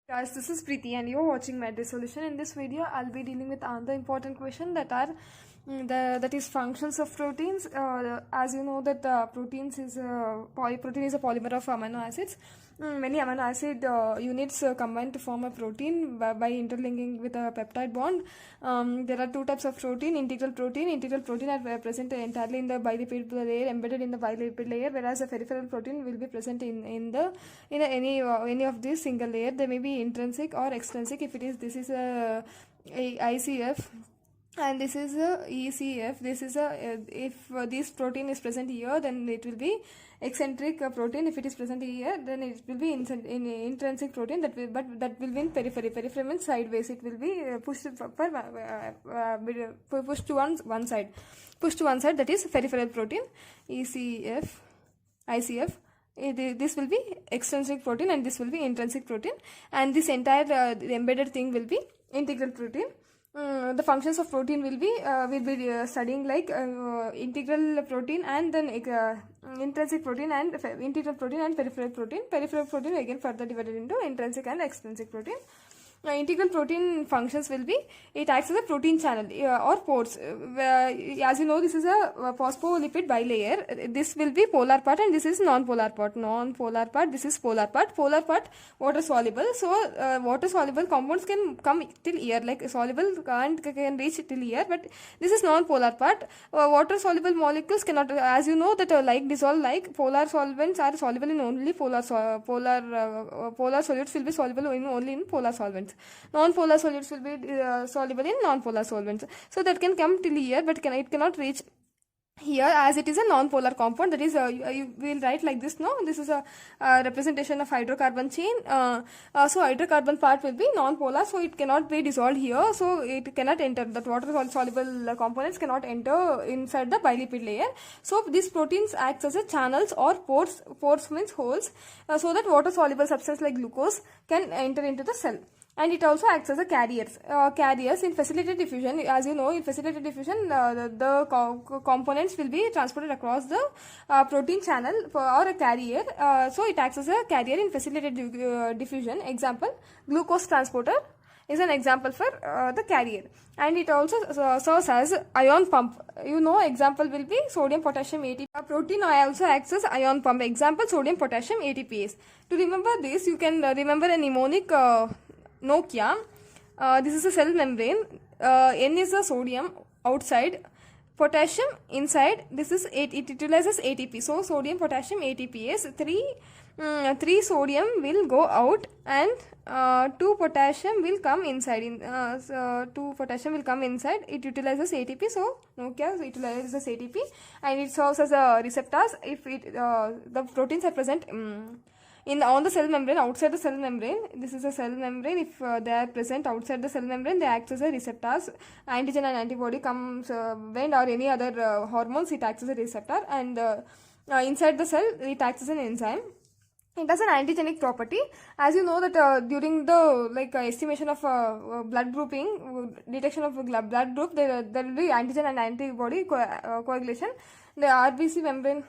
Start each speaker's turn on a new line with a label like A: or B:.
A: Guys, this is Preeti and you're watching my solution. In this video, I'll be dealing with another important question that are that is functions of proteins. As you know that proteins is protein is a polymer of amino acids. Many amino acid units combine to form a protein by interlinking with a peptide bond. There are two types of protein: integral protein. Integral protein are present entirely in the bilipid layer, embedded in the bilipid layer, whereas the peripheral protein will be present in any of these single layer. They may be intrinsic or extrinsic. If it is, this is a ICF and this is a ECF. This is a if this protein is present here, then it will be eccentric protein. If it is present here, then it will be in intrinsic protein. That will be in periphery. Periphery means sideways. It will be pushed to one side. Pushed to one side. That is peripheral protein. ECF, ICF. This will be extrinsic protein and this will be intrinsic protein, and this entire embedded thing will be integral protein. The functions of protein will be studying like integral protein and then intrinsic protein and integral protein and peripheral protein. Peripheral protein again further divided into intrinsic and extrinsic protein. Integral protein functions will be, it acts as a protein channel or pores. As you know, this is a phospholipid bilayer. This will be polar part and this is non-polar part. Non-polar part, this is polar part. Polar part water soluble. So water soluble compounds can come till here, like soluble and can reach till here, but this is non-polar part. Water soluble molecules cannot, as you know that like dissolve, like polar solvents are soluble in only polar solutes will be soluble only in polar solvents. Non-polar solutes will be soluble in non-polar solvents. So that can come till here, but it cannot reach here as it is a non-polar compound. That is you will write like this. No, this is a representation of hydrocarbon chain. So hydrocarbon part will be non-polar, so it cannot be dissolved here, so it cannot enter. That water soluble components cannot enter inside the bilipid layer. So these proteins acts as a channels or pores. Pores means holes, so that water soluble substance like glucose can enter into the cell. And it also acts as a carriers. Carriers in facilitated diffusion. As you know, in facilitated diffusion, the components will be transported across the protein channel or a carrier. So it acts as a carrier in facilitated diffusion. Example, glucose transporter is an example for the carrier. And it also serves as ion pump. You know, example will be sodium potassium ATP. Protein also acts as ion pump. Example, sodium potassium ATPase. To remember this, you can remember a mnemonic Nokia. This is a cell membrane. N is the sodium outside, potassium inside. This is it utilizes ATP. So sodium potassium ATPase. Three sodium will go out and 2 potassium will come inside. 2 potassium will come inside. It utilizes ATP. So Nokia utilizes ATP and it serves as a receptors. If the proteins are present on the cell membrane, outside the cell membrane, this is a cell membrane. If they are present outside the cell membrane, they act as a receptors. Antigen and antibody comes when or any other hormones, it acts as a receptor, and inside the cell, it acts as an enzyme. It has an antigenic property. As you know that during the estimation of blood grouping, detection of blood group, there will be antigen and antibody coagulation. The RBC membrane.